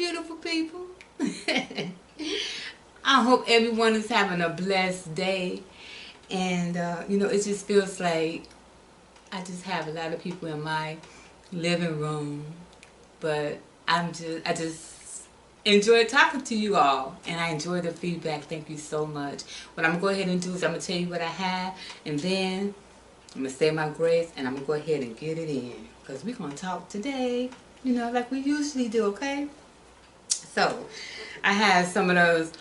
beautiful people. I hope everyone is having a blessed day. And, you know, it just feels like I just have a lot of people in my living room. But I just enjoy talking to you all. And I enjoy the feedback. Thank you so much. What I'm going to go ahead and do is I'm going to tell you what I have. And then I'm going to say my grace. And I'm going to go ahead and get it in. Because we're going to talk today, you know, like we usually do, okay? So, I had some of those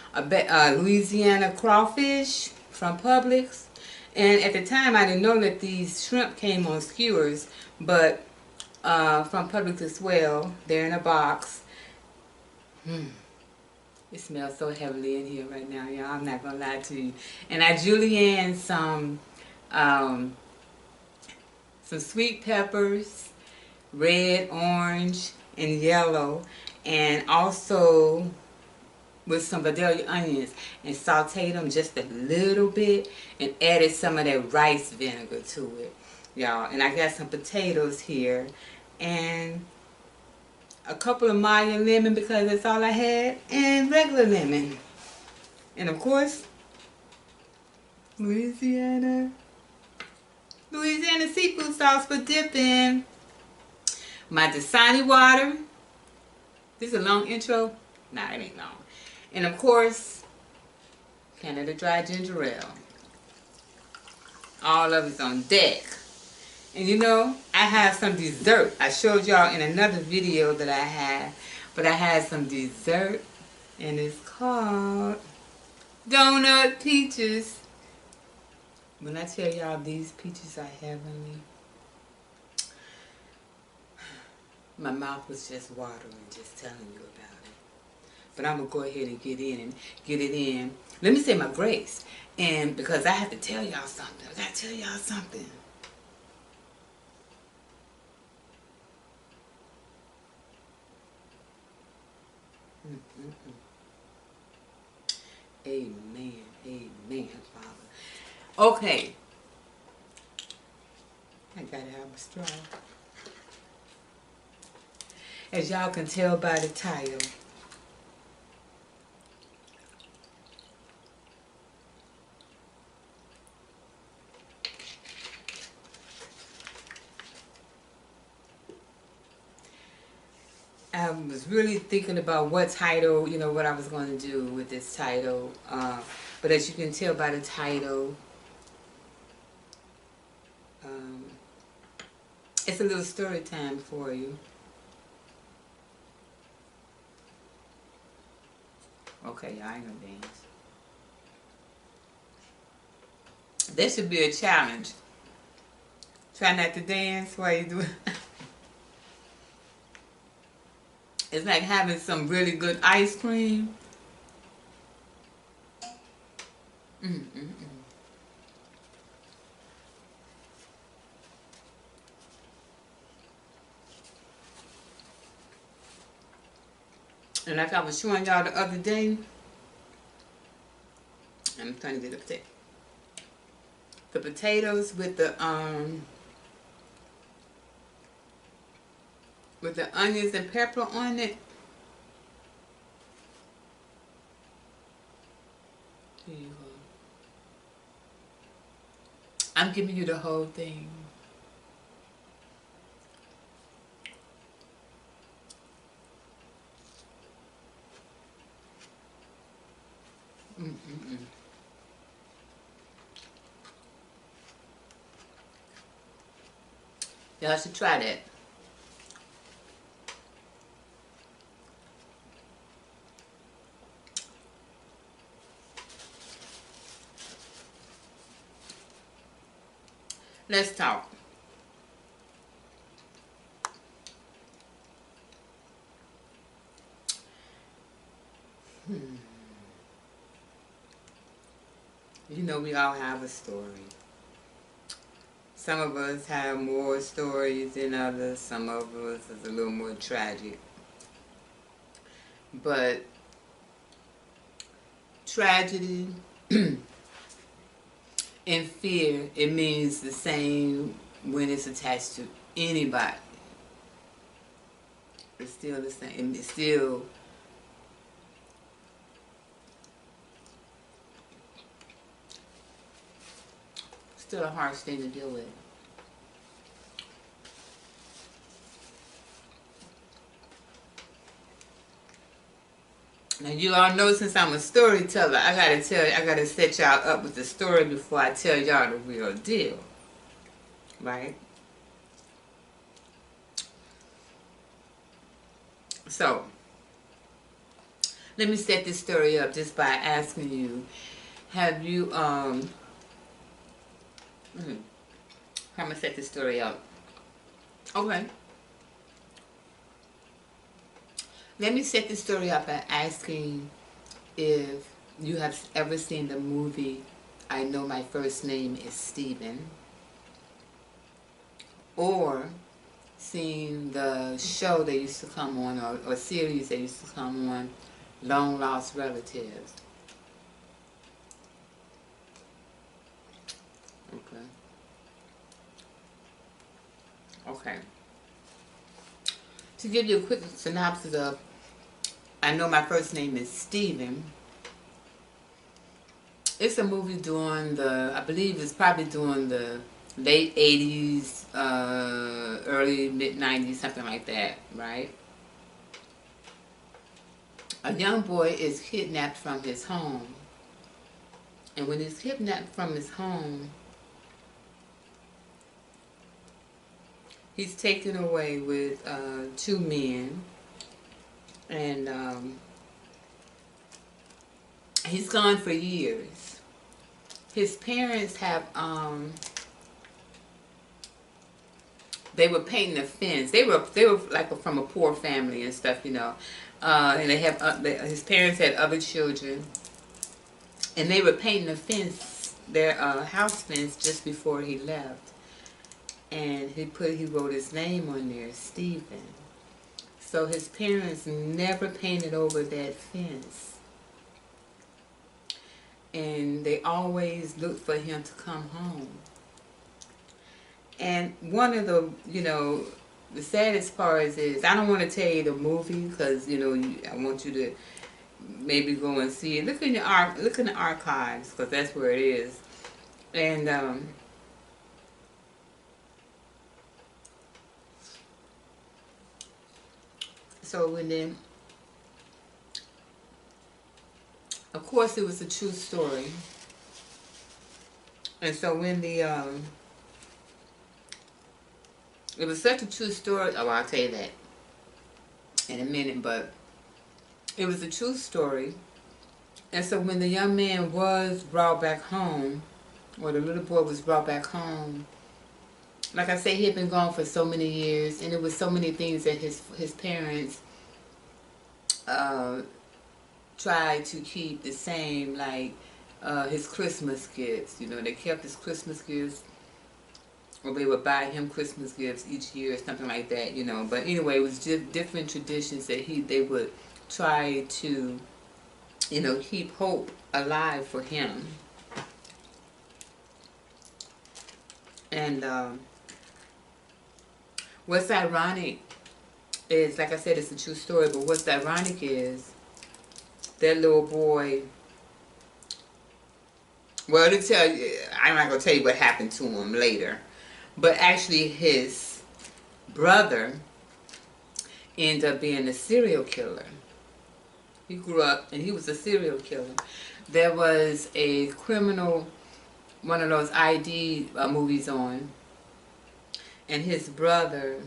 Louisiana crawfish from Publix. And at the time, I didn't know that these shrimp came on skewers, but from Publix as well. They're in a box. It smells so heavily in here right now, y'all. I'm not going to lie to you. And I julienne some sweet peppers, red, orange, and yellow. And also with some Betrayal onions and sauteed them just a little bit and added some of that rice vinegar to it, y'all. And I got some potatoes here and a couple of Maya lemon because that's all I had, and regular lemon. And of course, Louisiana seafood sauce for dipping. My Dasani water. This is a long intro? Nah, it ain't long. And of course, Canada Dry Ginger Ale. All of it's on deck. And you know, I have some dessert. I showed y'all in another video that I had. But I had some dessert. And it's called Donut Peaches. When I tell y'all these peaches are heavenly, my mouth was just watering just telling you about it. But I'm going to go ahead and get it in. Let me say my grace. And because I have to tell y'all something. I got to tell y'all something. Amen. Amen, Father. Okay. I got to have a straw. As y'all can tell by the title, I was really thinking about what title, you know, what I was going to do with this title. But as you can tell by the title, it's a little story time for you. Okay, y'all ain't gonna dance. That should be a challenge. Try not to dance while you do it. It's like having some really good ice cream. And like I was showing y'all the other day, I'm trying to get up there. The potatoes with the onions and pepper on it. Here you go. I'm giving you the whole thing. Y'all should try that. Let's talk. You know, we all have a story. Some of us have more stories than others. Some of us is a little more tragic. But tragedy and fear, it means the same when it's attached to anybody. It's still the same. It's still still a harsh thing to deal with. Now you all know since I'm a storyteller, I gotta set y'all up with the story before I tell y'all the real deal. Right? So, let me set this story up just by asking you, have you, I'm gonna set this story up. Okay. Let me set this story up by asking if you have ever seen the movie I Know My First Name is Steven, or seen the show that used to come on, or series that used to come on, Long Lost Relatives. Okay. Okay. To give you a quick synopsis of I Know My First Name is Steven, it's a movie during the, I believe it's probably during the late 80s, early mid-90s, something like that, right? A young boy is kidnapped from his home. And when he's kidnapped from his home, he's taken away with two men. And he's gone for years. His parents have, they were painting a fence. They were like from a poor family and stuff, you know. And they have his parents had other children, and they were painting a fence, their house fence, just before he left. And he wrote his name on there, Stephen. So his parents never painted over that fence, and they always looked for him to come home. And one of the, you know, the saddest part is, I don't want to tell you the movie because, you know, I want you to maybe go and see it. Look in the archives, because that's where it is. And so and then, of course, it was a true story. And so when it was such a true story. Oh, I'll tell you that in a minute, but it was a true story. And so when the young man was brought back home, or the little boy was brought back home, like I say, he had been gone for so many years, and it was so many things that his parents tried to keep the same, like his Christmas gifts. You know, they kept his Christmas gifts, or they would buy him Christmas gifts each year, something like that, you know. But anyway, it was just different traditions that they would try to, you know, keep hope alive for him. And what's ironic is, like I said, it's a true story, but what's ironic is that little boy, well, to tell you, I'm not going to tell you what happened to him later, but actually his brother ended up being a serial killer. He grew up and he was a serial killer. There was a criminal, one of those ID movies on, and his brother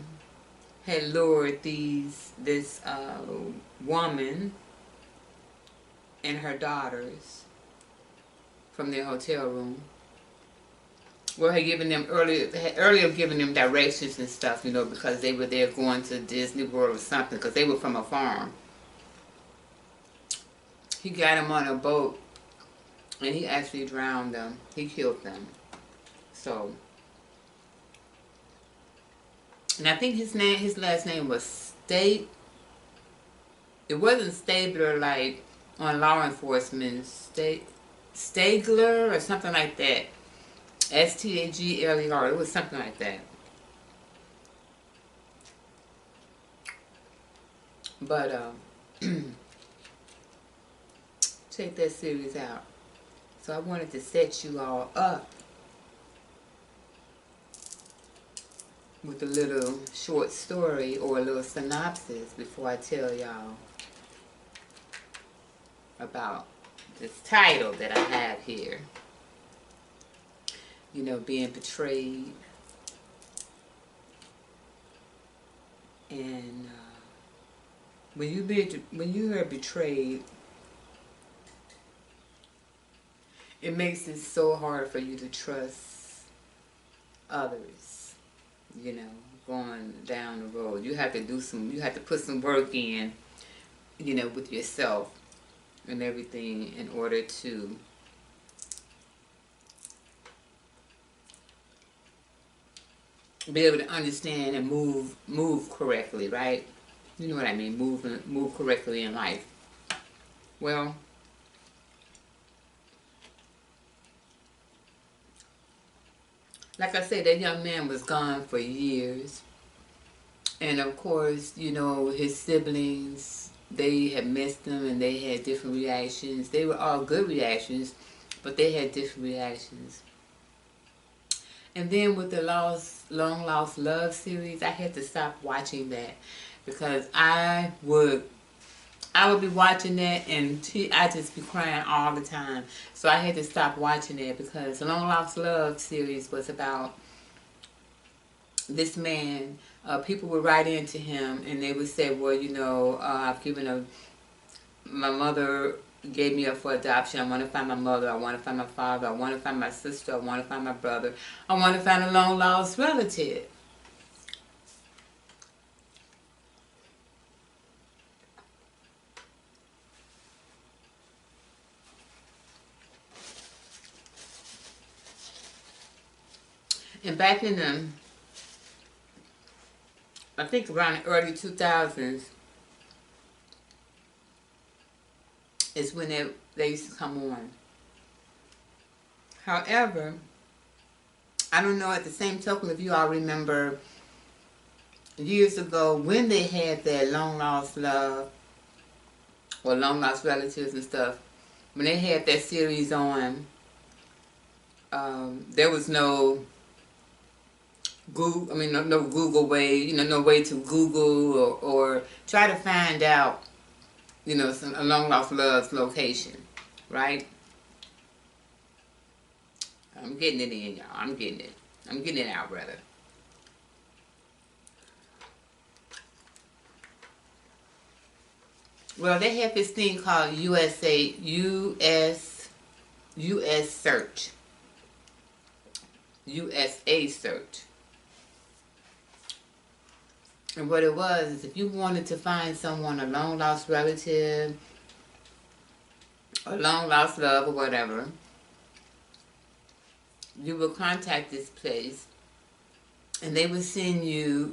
had lured this woman and her daughters from their hotel room. Well, had given them earlier given them directions and stuff, you know, because they were there going to Disney World or something, because they were from a farm. He got them on a boat, and he actually drowned them. He killed them. So, and I think his last name was State. It wasn't Stabler like on law enforcement. Stagler or something like that. Stagler. It was something like that. But check that series out. So I wanted to set you all up with a little short story or a little synopsis before I tell y'all about this title that I have here. You know, being betrayed. And when you are betrayed, it makes it so hard for you to trust others. You know, going down the road, you have to put some work in. You know, with yourself and everything in order to be able to understand and move correctly, right? You know what I mean, move correctly in life. Well, like I said, that young man was gone for years. And of course, you know, his siblings, they had missed him and they had different reactions. They were all good reactions, but they had different reactions. And then with the Long Lost Love series, I had to stop watching that because I would be watching that and I just be crying all the time. So I had to stop watching that because the Long Lost Love series was about this man. People would write into him and they would say, well, you know, my mother gave me up for adoption. I want to find my mother. I want to find my father. I want to find my sister. I want to find my brother. I want to find a long lost relative. And back in the, I think around the early 2000s, is when they used to come on. However, I don't know, at the same token, if you all remember years ago when they had that long lost love or long lost relatives and stuff, when they had that series on, there was no Google, no Google way, you know, no way to Google or try to find out, you know, a long lost love's location, right? I'm getting it in, y'all. I'm getting it. I'm getting it out, brother. Well, they have this thing called US search. USA search. And what it was is if you wanted to find someone, a long lost relative, a long lost love or whatever, you would contact this place and they would send you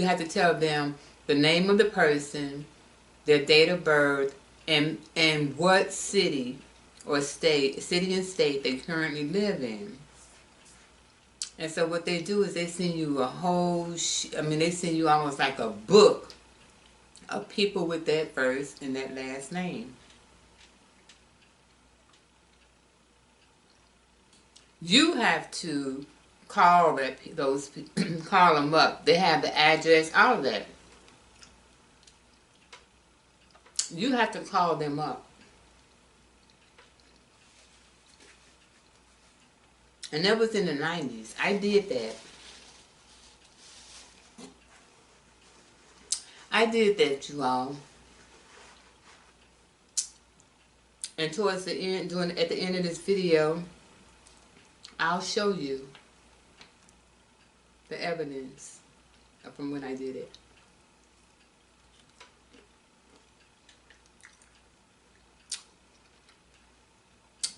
had to tell them the name of the person, their date of birth, and what city and state they currently live in. And so what they do is they send you a whole, they send you almost like a book of people with that first and that last name. You have to call call them up. They have the address, all of that. You have to call them up. And that was in the 90s. I did that. I did that, you all. And towards the end, at the end of this video, I'll show you the evidence from when I did it.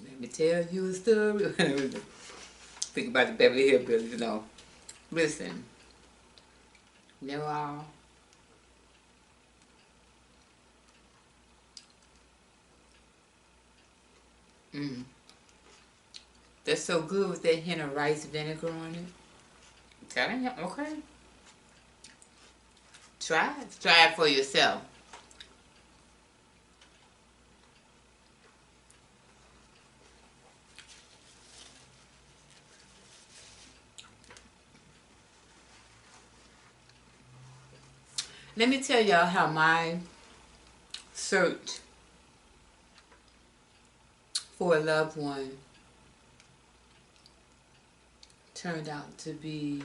Let me tell you a story. Think about the Beverly Hillbillies, you know. Listen, they're all they're so good with that hint of rice vinegar on it. I'm telling you, okay. Try it. Try it for yourself. Let me tell y'all how my search for a loved one turned out to be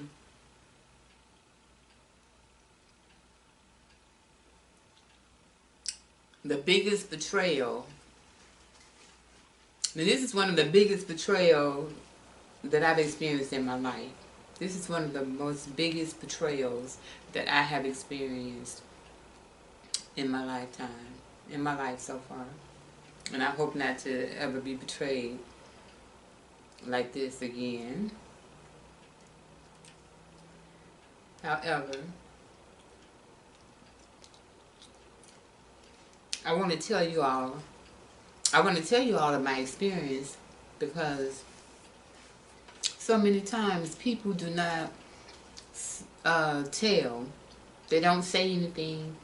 the biggest betrayal. Now, this is one of the biggest betrayals that I've experienced in my life. This is one of the most biggest betrayals that I have experienced in my lifetime, in my life so far. And I hope not to ever be betrayed like this again. However, I want to tell you all of my experience, because so many times people do not tell. They don't say anything.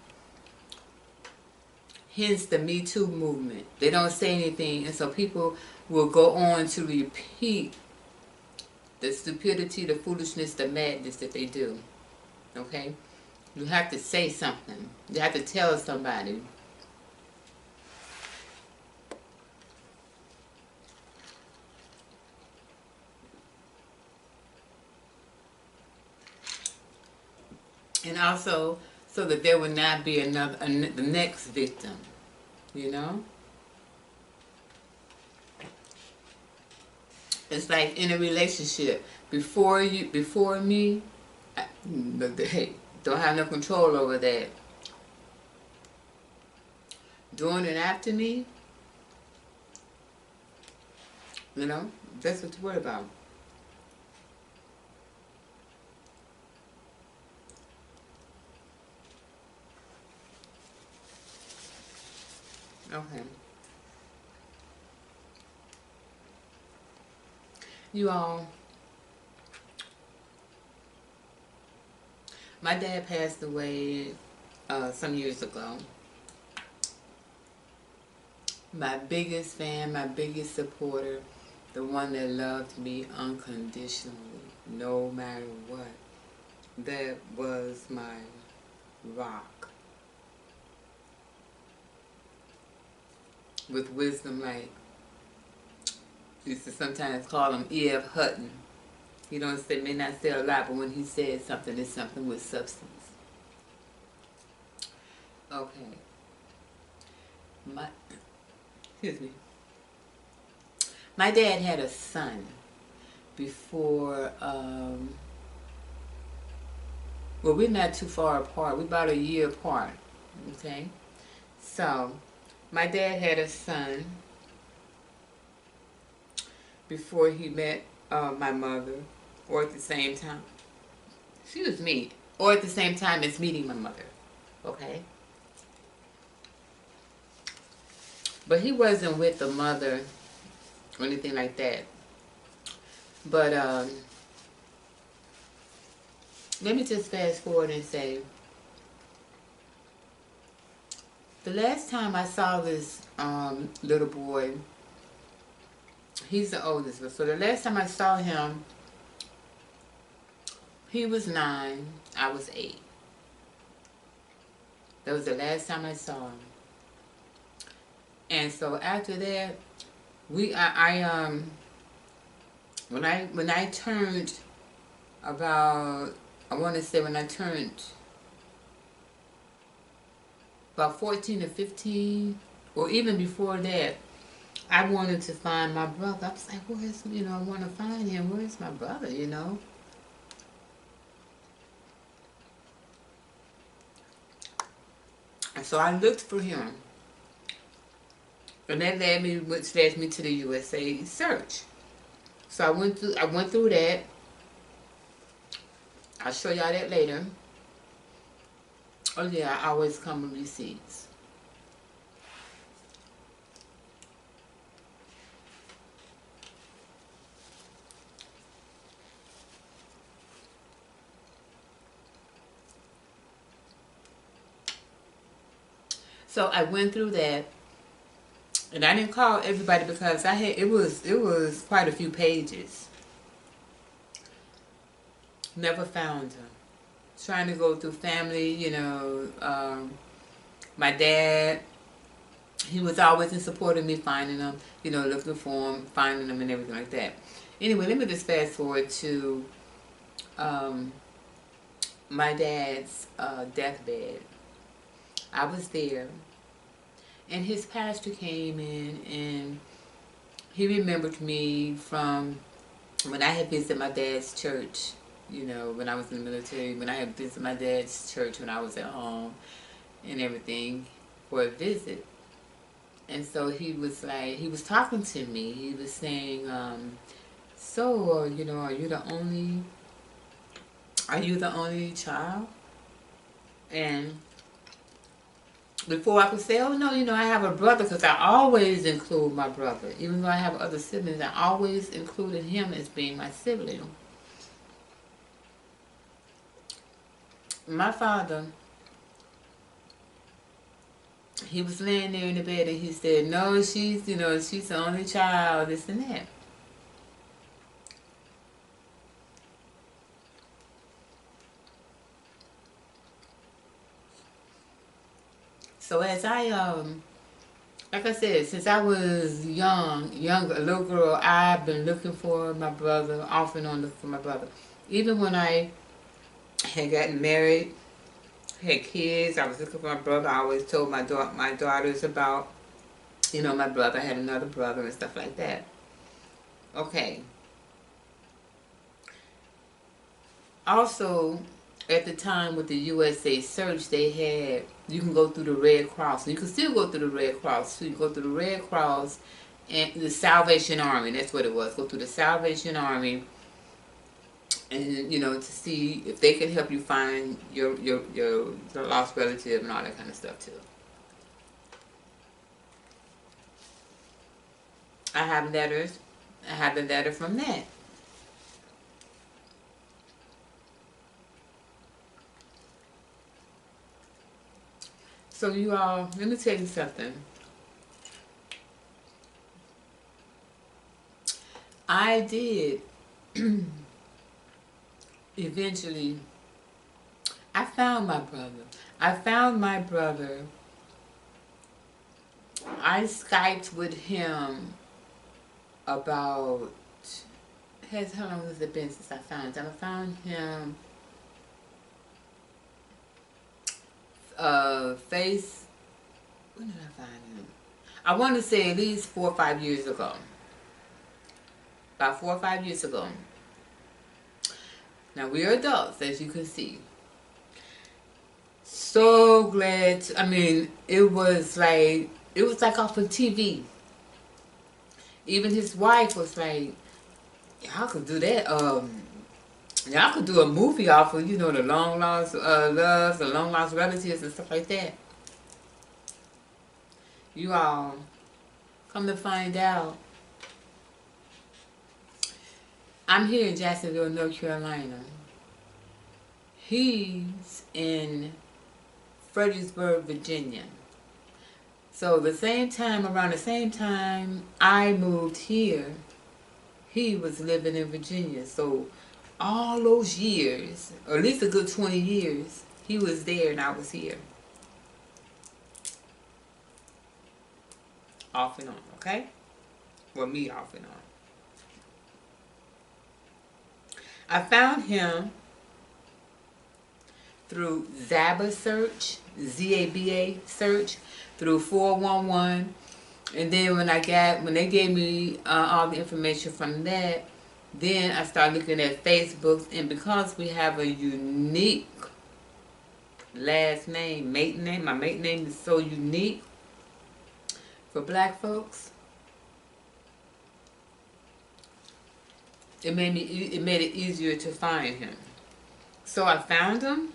Hence the Me Too movement. They don't say anything, and so people will go on to repeat the stupidity, the foolishness, the madness that they do. Okay? You have to say something. You have to tell somebody. And also, so that there would not be the next victim, you know? It's like in a relationship, before me, hey, don't have no control over that. During and after me, you know, that's what you worry about. Okay. You all, my dad passed away some years ago. My biggest fan, my biggest supporter, the one that loved me unconditionally, no matter what. That was my rock. With wisdom, like, used to sometimes call him E.F. Hutton. He may not say a lot, but when he says something, it's something with substance. Okay. Excuse me. My dad had a son before, well, we're not too far apart. We're about a year apart, okay? So, my dad had a son before he met my mother, or at the same time, excuse me, or at the same time as meeting my mother, okay? But he wasn't with the mother or anything like that. But let me just fast forward and say, the last time I saw this little boy, he's the oldest, so the last time I saw him, he was 9, I was 8. That was the last time I saw him. And so after that, when I turned about, I want to say when I turned about 14 or 15, or even before that, I wanted to find my brother. I was like, where's, I want to find him. Where's my brother, And so I looked for him. And that led me to the USA search. So I went through that. I'll show y'all that later. Oh yeah, I always come with receipts. So I went through that, and I didn't call everybody because it was quite a few pages. Never found her. trying to go through family, you know. My dad, he was always in support of me finding them, you know, looking for them, finding them and everything like that. Anyway, let me just fast forward to um, my dad's deathbed. I was there, and his pastor came in, and he remembered me from when I had visited my dad's church, you know, when I was in the military, when I had visited my dad's church when I was at home and everything for a visit. And so he was like, he was talking to me. He was saying, so, you know, are you the only child? And before I could say, oh no, you know, I have a brother, because I always include my brother. Even though I have other siblings, I always included him as being my sibling. My father, he was laying there in the bed and he said, no, she's, you know, she's the only child, this and that. So as like I said, since I was younger, a little girl, I've been looking for my brother, off and on looking for my brother. Even when I had gotten married, had kids, I was looking for my brother. I always told my daughters about, you know, my brother. I had another brother and stuff like that. Okay. Also, at the time with the USA Search, they had, you can go through the Red Cross. You can still go through the Red Cross. So you go through the Red Cross and the Salvation Army. That's what it was. Go through the Salvation Army, and you know, to see if they can help you find your lost relative and all that kind of stuff too. I have letters. I have a letter from that. So you all, let me tell you something. I did eventually, I found my brother. I found my brother. I Skyped with him about, how long has it been since I found him? I found him when did I find him? I want to say at least 4 or 5 years ago. About 4 or 5 years ago. Now we're adults, as you can see. So glad I mean, it was like off of TV. Even his wife was like, y'all could do that. Y'all could do a movie off of, you know, the long lost loves, the long lost relatives and stuff like that. You all, come to find out, I'm here in Jacksonville, North Carolina. He's in Fredericksburg, Virginia. So around the same time I moved here, he was living in Virginia. So all those years, or at least a good 20 years, he was there and I was here. Off and on, okay? Well, me off and on. I found him through Zaba search, Z-A-B-A search, through 411. And then when they gave me all the information from that, then I started looking at Facebook. And because we have a unique last name, maiden name, my maiden name is so unique for black folks, it made it easier to find him. So I found him.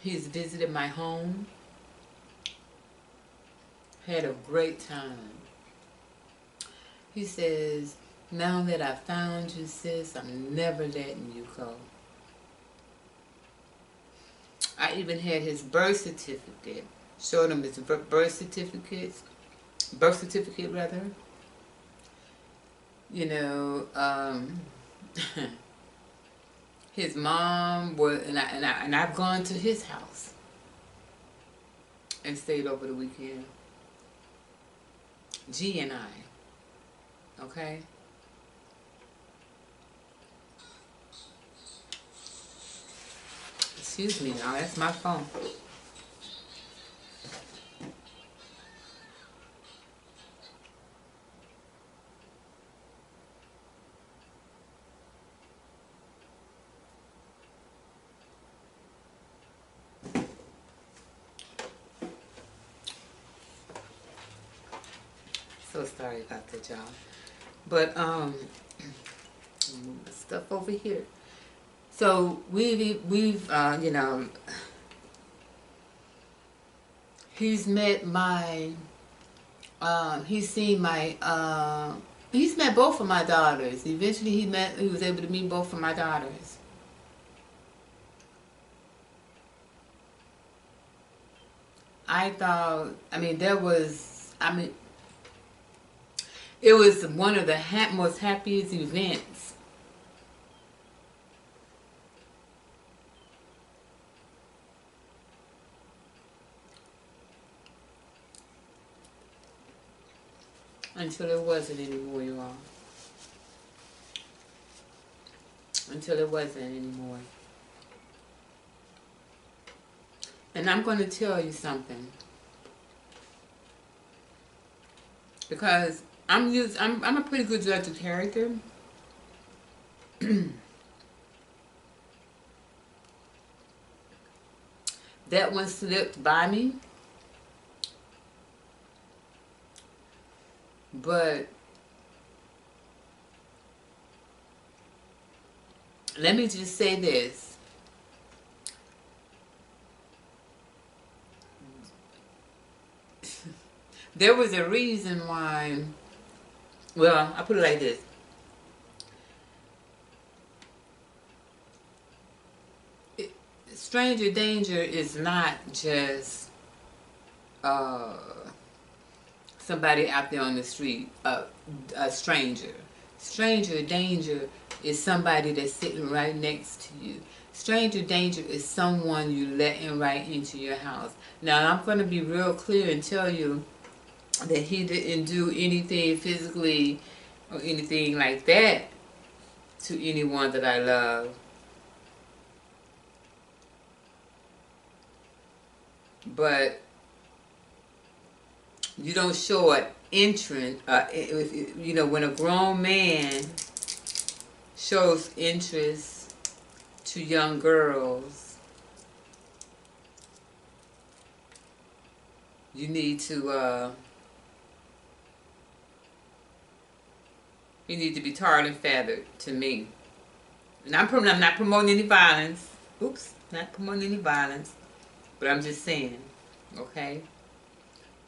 He's visited my home. Had a great time. He says, now that I found you, sis, I'm never letting you go. I even had his birth certificate. Showed him his birth certificate rather. You know, His mom was, and I've gone to his house and stayed over the weekend. G and I, okay? Excuse me now, that's my phone. So sorry about that, y'all. But stuff over here. So we've you know, he's met my he's seen my he's met both of my daughters. Eventually he was able to meet both of my daughters. I thought, I mean, it was one of the most happiest events. Until it wasn't anymore, you all. Until it wasn't anymore. And I'm going to tell you something. Because I'm a pretty good judge of character. That one slipped by me. But let me just say this. There was a reason why, well, I put it like this. Stranger danger is not just somebody out there on the street, a stranger. Stranger danger is somebody that's sitting right next to you. Stranger danger is someone you letting right into your house. Now, I'm going to be real clear and tell you that he didn't do anything physically or anything like that to anyone that I love. But you don't show an interest, you know, when a grown man shows interest to young girls, you need to be tarred and feathered, to me. And I'm not promoting any violence. Oops, not promoting any violence. But I'm just saying, okay?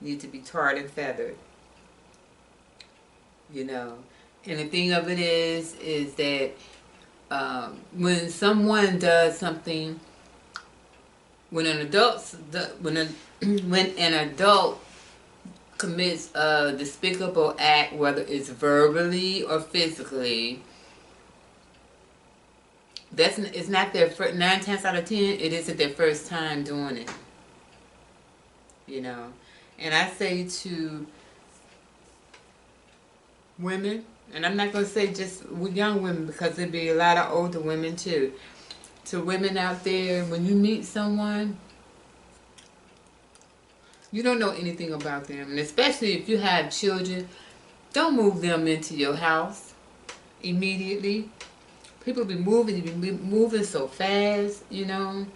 Need to be tarred and feathered. You know. And the thing of it is that when someone does something, when an adult commits a despicable act, whether it's verbally or physically, it's not their first, 9 times out of 10, it isn't their first time doing it. You know. And I say to women, and I'm not going to say just with young women, because there'd be a lot of older women too. To women out there, when you meet someone, you don't know anything about them. And especially if you have children, don't move them into your house immediately. People be moving, you be moving so fast, you know.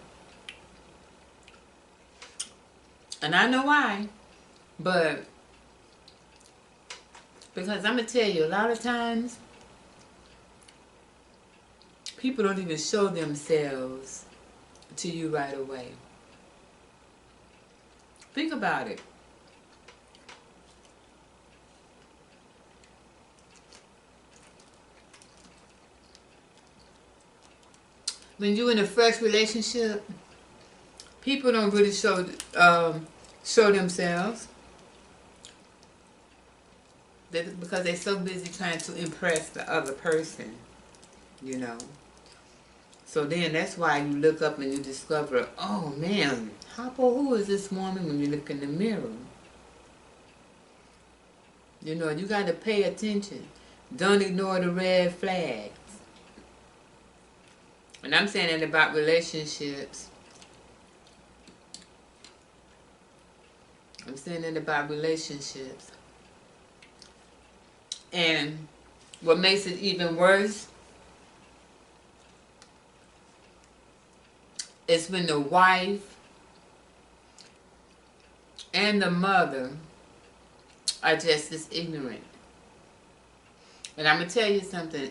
And I know why. But, because I'm going to tell you, a lot of times, people don't even show themselves to you right away. Think about it. When you're in a fresh relationship, people don't really show themselves. Because they're so busy trying to impress the other person, you know. So then that's why you look up and you discover, oh man, who is this woman when you look in the mirror? You know, you got to pay attention. Don't ignore the red flags. And I'm saying it about relationships. I'm saying it about relationships. And what makes it even worse is when the wife and the mother are just as ignorant. And I'm gonna tell you something.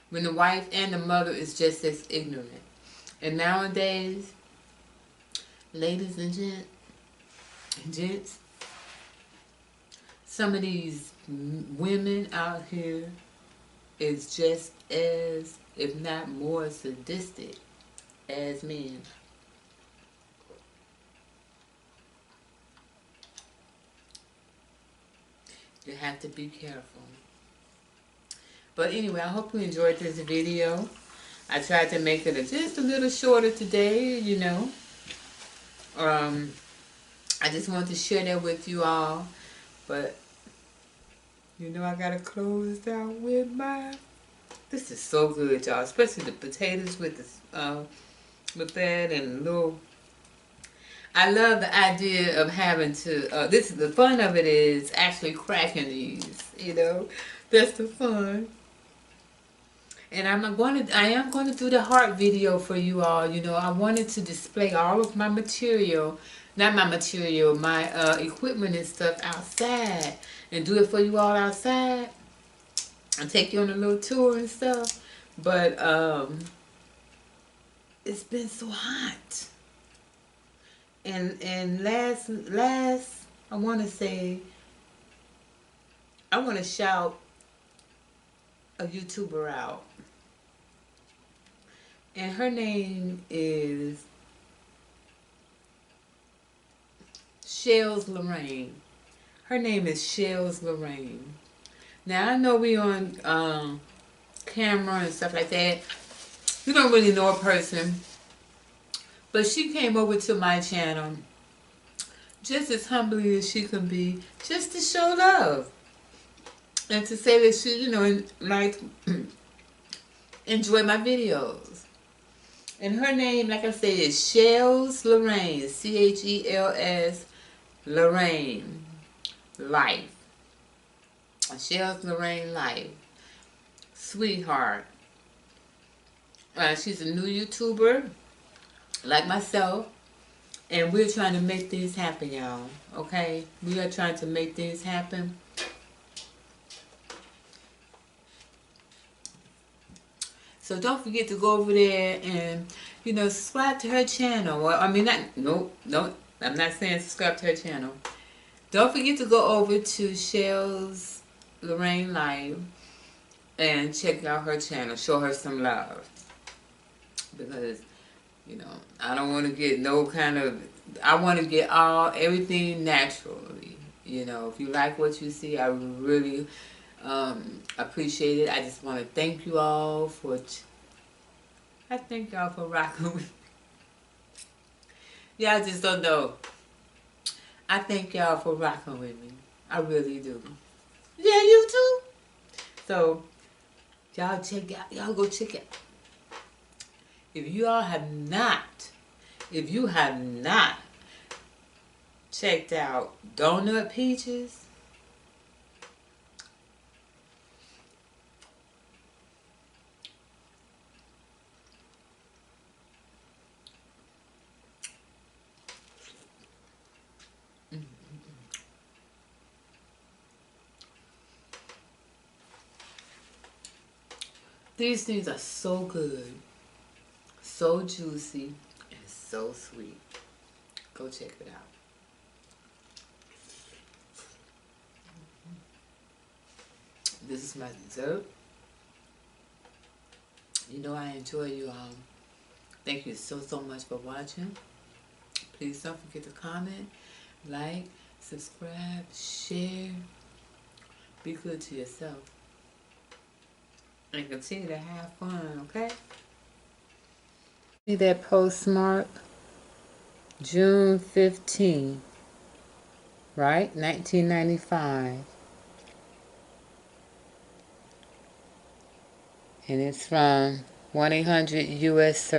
When the wife and the mother is just as ignorant. And nowadays, ladies and gents, some of these women out here is just as, if not more, sadistic as men. You have to be careful. But anyway, I hope you enjoyed this video. I tried to make it just a little shorter today, you know. I just wanted to share that with you all. But, you know, I gotta close out with my... This is so good, y'all. Especially the potatoes with that and little... I love the idea of having to... the fun of it is actually cracking these, you know. That's the fun. And I am going to do the heart video for you all. You know, I wanted to display all of my material, not my material, my equipment and stuff outside, and do it for you all outside, and take you on a little tour and stuff. But it's been so hot. And last, I want to shout a YouTuber out. And her name is Shells Lorraine. Her name is Shells Lorraine. Now, I know we on camera and stuff like that. You don't really know a person. But she came over to my channel just as humbly as she can be, just to show love. And to say that she, you know, like, enjoy my videos. And her name, like I said, is Shells Lorraine. Chells Lorraine Life. Shells Lorraine Life. Sweetheart. She's a new YouTuber, like myself. And we're trying to make things happen, y'all. Okay? We are trying to make things happen. So don't forget to go over there and, you know, subscribe to her channel. Well, I mean, no, I'm not saying subscribe to her channel. Don't forget to go over to Shells Lorraine Live and check out her channel. Show her some love. Because, you know, I don't want to get no kind of, I want to get everything naturally. You know, if you like what you see, I really appreciate it. I just want to thank you all for rocking with me. Y'all just don't know. I thank y'all for rocking with me. I really do. Yeah, you too. So y'all go check it. If you have not checked out Donut Peaches, these things are so good, so juicy, and so sweet. Go check it out. This is my dessert. You know I enjoy you all. Thank you so much for watching. Please don't forget to comment, like, subscribe, share, Be good to yourself. And continue to have fun, okay? See that postmark? June 15, right? 1995. And it's from 1-800 US